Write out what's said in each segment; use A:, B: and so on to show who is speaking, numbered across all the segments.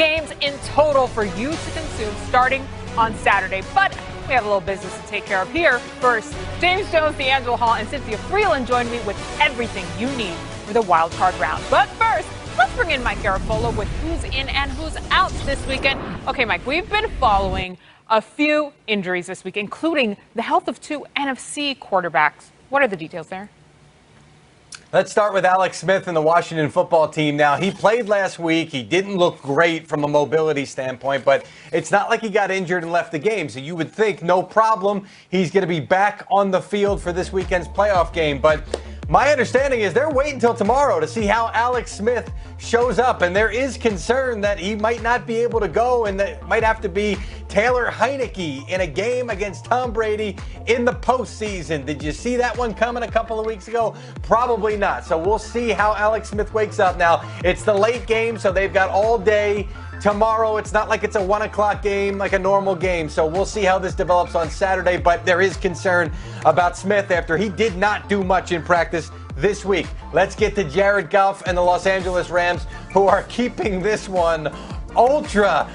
A: games in total for you to consume starting on Saturday. But we have a little business to take care of here. First, James Jones, D'Angelo Hall, and Cynthia Freeland join me with everything you need for the wild card round. But first, let's bring in Mike Garafolo with who's in and who's out this weekend. Okay, Mike, we've been following a few injuries this week, including the health of two NFC quarterbacks. What are the details there?
B: Let's start with Alex Smith and the Washington football team. Now, he played last week. He didn't look great from a mobility standpoint, but it's not like he got injured and left the game. So you would think, no problem, he's going to be back on the field for this weekend's playoff game. But my understanding is they're waiting until tomorrow to see how Alex Smith shows up. And there is concern that he might not be able to go and that it might have to be Taylor Heineke in a game against Tom Brady in the postseason. Did you see that one coming a couple of weeks ago? Probably not. So we'll see how Alex Smith wakes up. Now, it's the late game, so they've got all day tomorrow. It's not like it's a 1 o'clock game like a normal game. So we'll see how this develops on Saturday. But there is concern about Smith after he did not do much in practice this week. Let's get to Jared Goff and the Los Angeles Rams, who are keeping this one ultra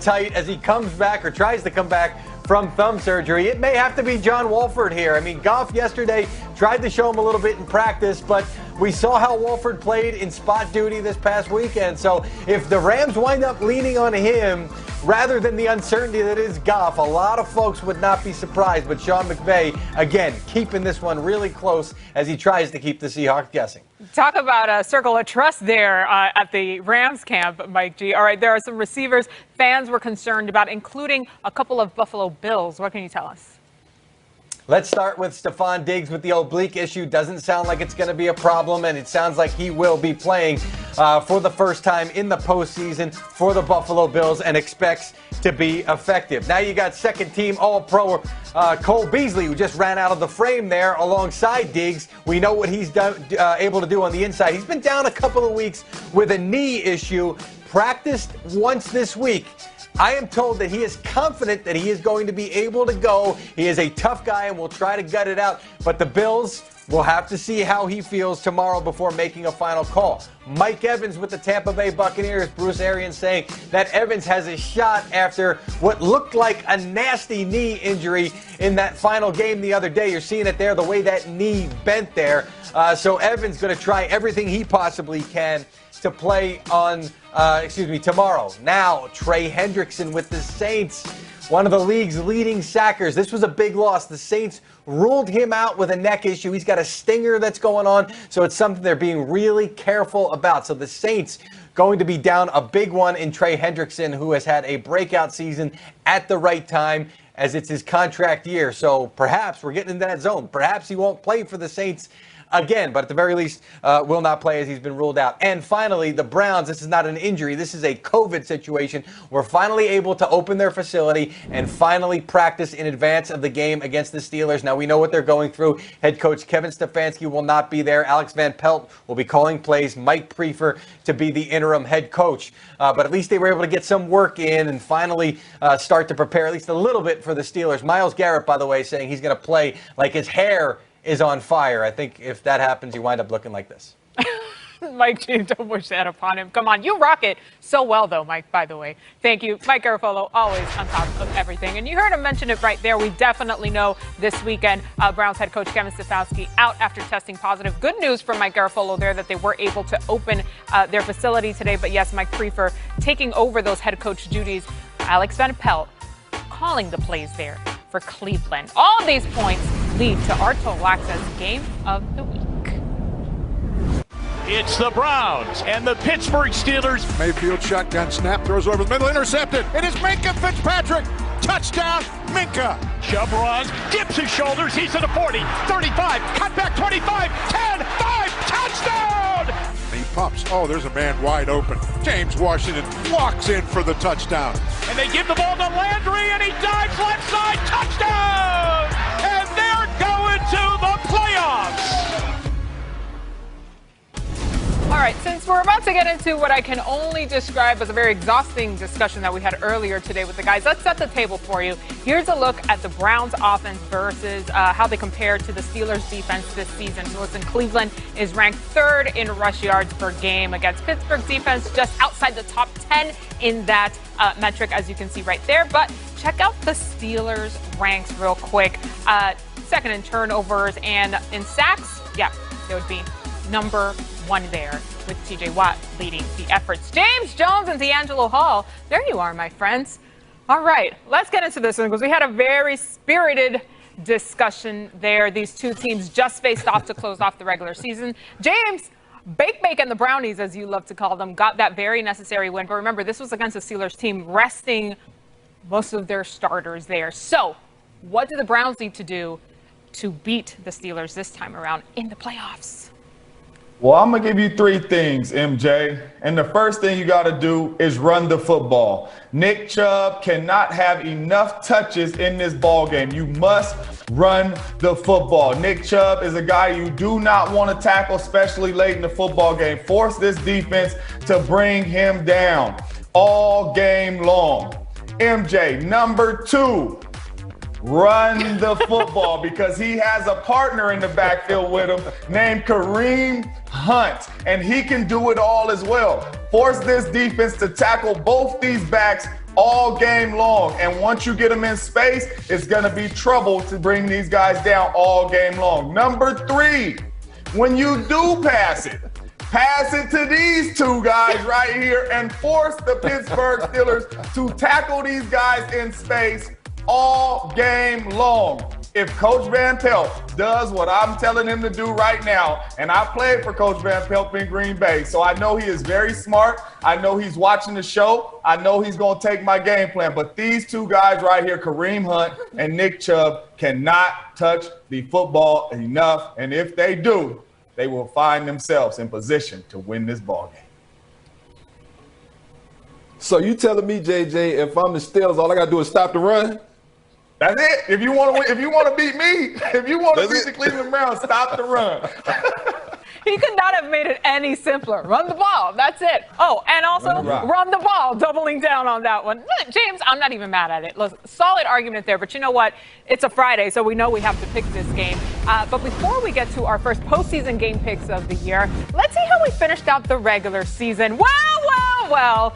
B: tight as he comes back or tries to come back from thumb surgery. It may have to be John Wolford here. I mean, Goff yesterday tried to show him a little bit in practice, but we saw how Wolford played in spot duty this past weekend. So if the Rams wind up leaning on him rather than the uncertainty that is Goff, a lot of folks would not be surprised. But Sean McVay, again, keeping this one really close as he tries to keep the Seahawks guessing.
A: Talk about a circle of trust there at the Rams camp, Mike G. All right, there are some receivers fans were concerned about, including a couple of Buffalo Bills. What can you tell us?
B: Let's start with Stephon Diggs with the oblique issue. Doesn't sound like it's going to be a problem, and it sounds like he will be playing for the first time in the postseason for the Buffalo Bills and expects to be effective. Now you got second-team All-Pro Cole Beasley, who just ran out of the frame there alongside Diggs. We know what he's able to do on the inside. He's been down a couple of weeks with a knee issue, practiced once this week. I am told that he is confident that he is going to be able to go. He is a tough guy and will try to gut it out. But the Bills will have to see how he feels tomorrow before making a final call. Mike Evans with the Tampa Bay Buccaneers. Bruce Arians saying that Evans has a shot after what looked like a nasty knee injury in that final game the other day. You're seeing it there, the way that knee bent there. So Evans going to try everything he possibly can to play on, tomorrow. Now, Trey Hendrickson with the Saints, one of the league's leading sackers. This was a big loss. The Saints ruled him out with a neck issue. He's got a stinger that's going on, so it's something they're being really careful about. So the Saints going to be down a big one in Trey Hendrickson, who has had a breakout season at the right time as it's his contract year. So perhaps we're getting into that zone. Perhaps he won't play for the Saints again, but at the very least will not play as he's been ruled out. And finally, the Browns, this is not an injury. This is a COVID situation. We're finally able to open their facility and finally practice in advance of the game against the Steelers. Now, we know what they're going through. Head coach Kevin Stefanski will not be there. Alex Van Pelt will be calling plays. Mike Prefer to be the interim head coach. But at least they were able to get some work in and finally start to prepare at least a little bit for the Steelers. Myles Garrett, by the way, saying he's going to play like his hair is on fire. I think if that happens, you wind up looking like this.
A: Mike G, don't wish that upon him. Come on, you rock it so well, though, Mike, by the way. Thank you. Mike Garafolo, always on top of everything. And you heard him mention it right there. We definitely know this weekend Browns head coach Kevin Stefanski out after testing positive. Good news for Mike Garafolo there that they were able to open their facility today. But yes, Mike Prefer taking over those head coach duties. Alex Van Pelt calling the plays there for Cleveland. All of these points lead to our Total Access Game of the Week.
C: It's the Browns and the Pittsburgh Steelers.
D: Mayfield shotgun snap, throws over the middle, intercepted. It is Minkah Fitzpatrick. Touchdown, Minkah.
C: Chubb runs, dips his shoulders. He's to the 40, 35, cut back 25, 10, 5, touchdown!
D: He pumps. Oh, there's a man wide open. James Washington walks in for the touchdown.
C: And they give the ball to Landry, and he dives left side, touchdown! And they're going to the playoffs!
A: All right, since we're about to get into what I can only describe as a very exhausting discussion that we had earlier today with the guys, let's set the table for you. Here's a look at the Browns offense versus how they compare to the Steelers defense this season. So listen, Cleveland is ranked 3rd in rush yards per game against Pittsburgh's defense, just outside the top 10 in that metric, as you can see right there. But check out the Steelers ranks real quick. Second in turnovers and in sacks, yeah, they would be number 1 there, with T.J. Watt leading the efforts. James Jones and D'Angelo Hall. There you are, my friends. All right, let's get into this one because we had a very spirited discussion there. These two teams just faced off to close off the regular season. James, Bake and the Brownies, as you love to call them, got that very necessary win. But remember, this was against the Steelers team resting most of their starters there. So what do the Browns need to do to beat the Steelers this time around in the playoffs?
E: Well, I'm going to give you 3 things, MJ. And the first thing you got to do is run the football. Nick Chubb cannot have enough touches in this ball game. You must run the football. Nick Chubb is a guy you do not want to tackle, especially late in the football game. Force this defense to bring him down all game long. MJ, number 2. Run the football because he has a partner in the backfield with him named Kareem Hunt, and he can do it all as well. Force this defense to tackle both these backs all game long, and once you get them in space, it's going to be trouble to bring these guys down all game long. Number 3, when you do pass it to these 2 guys right here and force the Pittsburgh Steelers to tackle these guys in space all game long. If Coach Van Pelt does what I'm telling him to do right now, and I played for Coach Van Pelt in Green Bay, so I know he is very smart. I know he's watching the show. I know he's going to take my game plan. But these 2 guys right here, Kareem Hunt and Nick Chubb, cannot touch the football enough. And if they do, they will find themselves in position to win this ball game.
F: So you telling me, JJ, if I'm the Steelers, all I got to do is stop the run?
E: That's it. If you want to win, if you want to beat me, if you want to beat the Cleveland Browns, stop the run.
A: He could not have made it any simpler. Run the ball. That's it. Oh, and also run the ball, doubling down on that one. James, I'm not even mad at it. Look, solid argument there, but you know what? It's a Friday, so we know we have to pick this game. But before we get to our first postseason game picks of the year, let's see how we finished out the regular season. Well.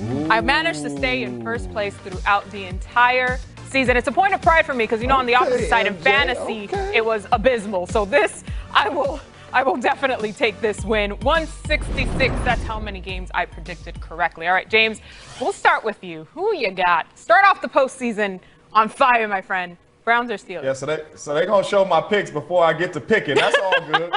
A: Ooh. I managed to stay in first place throughout the entire season. It's a point of pride for me because, you know, on the opposite side in fantasy, it was abysmal. So this, I will definitely take this win. 166, that's how many games I predicted correctly. All right, James, we'll start with you. Who you got? Start off the postseason on fire, my friend. Browns or Steelers?
E: Yeah, so they're going to show my picks before I get to picking. That's all good.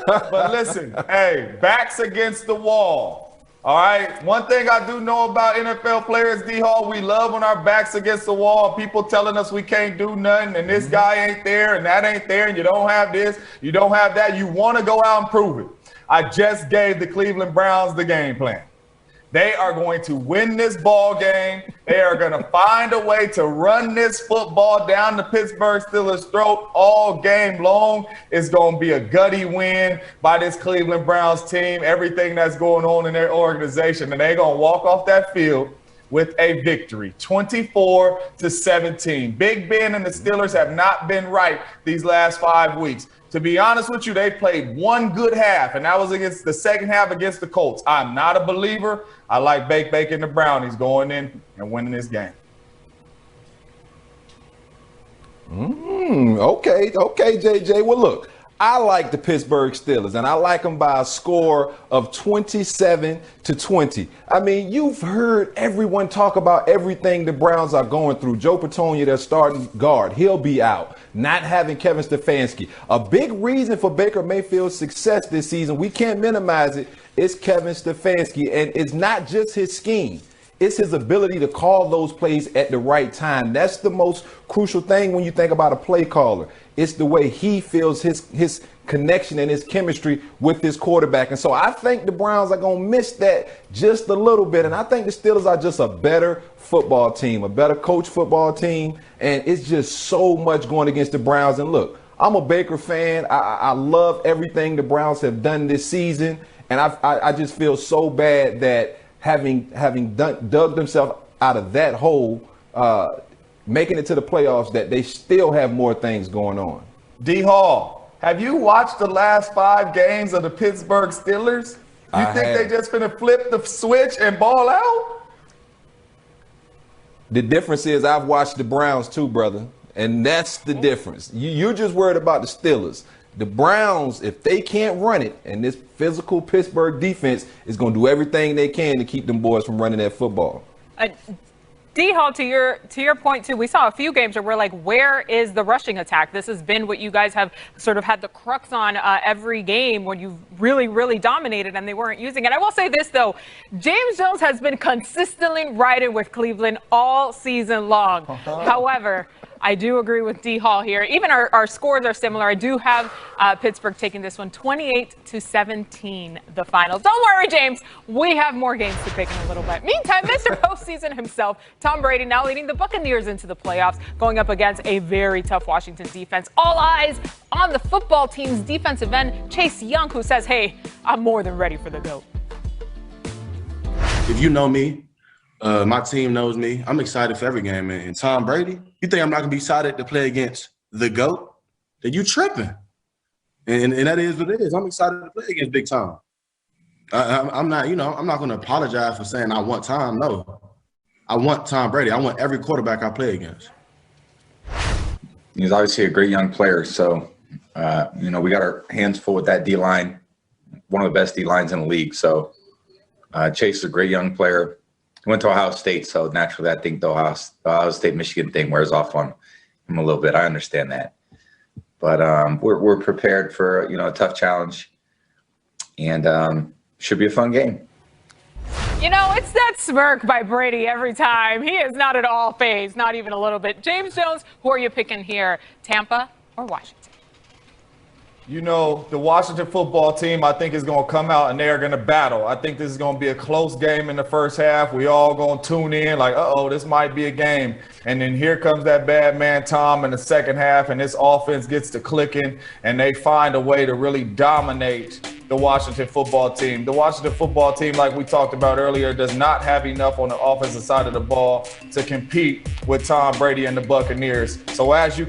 E: But listen, hey, backs against the wall. All right, one thing I do know about NFL players, D-Hall, we love when our backs against the wall, people telling us we can't do nothing, and this guy ain't there, and that ain't there, and you don't have this, you don't have that. You want to go out and prove it. I just gave the Cleveland Browns the game plan. They are going to win this ball game. They are going to find a way to run this football down the Pittsburgh Steelers' throat all game long. It's going to be a gutty win by this Cleveland Browns team, everything that's going on in their organization. And they're going to walk off that field with a victory, 24-17. Big Ben and the Steelers have not been right these last 5 weeks. To be honest with you, they played one good half, and that was against the second half against the Colts. I'm not a believer. I like Bake and the Brownies going in and winning this game.
F: Okay, JJ. Well, look, I like the Pittsburgh Steelers, and I like them by a score of 27-20. I mean, you've heard everyone talk about everything the Browns are going through. Joe Patonio, their starting guard, he'll be out. Not having Kevin Stefanski. A big reason for Baker Mayfield's success this season, we can't minimize it, is Kevin Stefanski. And it's not just his scheme. It's his ability to call those plays at the right time. That's the most crucial thing when you think about a play caller. It's the way he feels his connection and his chemistry with his quarterback. And so I think the Browns are going to miss that just a little bit. And I think the Steelers are just a better football team, a better coach football team. And it's just so much going against the Browns. And look, I'm a Baker fan. I love everything the Browns have done this season, and I just feel so bad that having dug themselves out of that hole, making it to the playoffs, that they still have more things going on.
E: D Hall, have you watched the last 5 games of the Pittsburgh Steelers? You think they just finna flip the switch and ball out?
F: The difference is I've watched the Browns too, brother. And that's the difference. You're just worried about the Steelers. The Browns, if they can't run it, and this physical Pittsburgh defense is going to do everything they can to keep them boys from running that football.
A: D-Hall, to your point, too, we saw a few games where we're like, where is the rushing attack? This has been what you guys have sort of had the crux on every game when you've really, really dominated, and they weren't using it. I will say this, though. James Jones has been consistently riding with Cleveland all season long. However, I do agree with D-Hall here. Even our scores are similar. I do have Pittsburgh taking this one 28-17, the final. Don't worry, James. We have more games to pick in a little bit. Meantime, Mr. Postseason himself, Tom Brady, now leading the Buccaneers into the playoffs, going up against a very tough Washington defense. All eyes on the football team's defensive end, Chase Young, who says, hey, I'm more than ready for the GOAT.
G: If you know me, my team knows me. I'm excited for every game. And Tom Brady, you think I'm not going to be excited to play against the GOAT? Then you tripping. And that is what it is. I'm excited to play against Big Tom. I'm not, I'm not going to apologize for saying I want Tom. No. I want Tom Brady. I want every quarterback I play against.
H: He's obviously a great young player. So, we got our hands full with that D-line, one of the best D-lines in the league. So, Chase is a great young player. He went to Ohio State, so naturally I think the Ohio State-Michigan thing wears off on him a little bit. I understand that. But we're prepared for, a tough challenge, and should be a fun game.
A: It's that smirk by Brady every time. He is not at all fazed, not even a little bit. James Jones, who are you picking here, Tampa or Washington?
E: The Washington football team, I think, is going to come out and they are going to battle. I think this is going to be a close game in the first half. We all going to tune in like, this might be a game. And then here comes that bad man Tom in the second half, and this offense gets to clicking, and they find a way to really dominate the Washington football team. The Washington football team, like we talked about earlier, does not have enough on the offensive side of the ball to compete with Tom Brady and the Buccaneers. So as you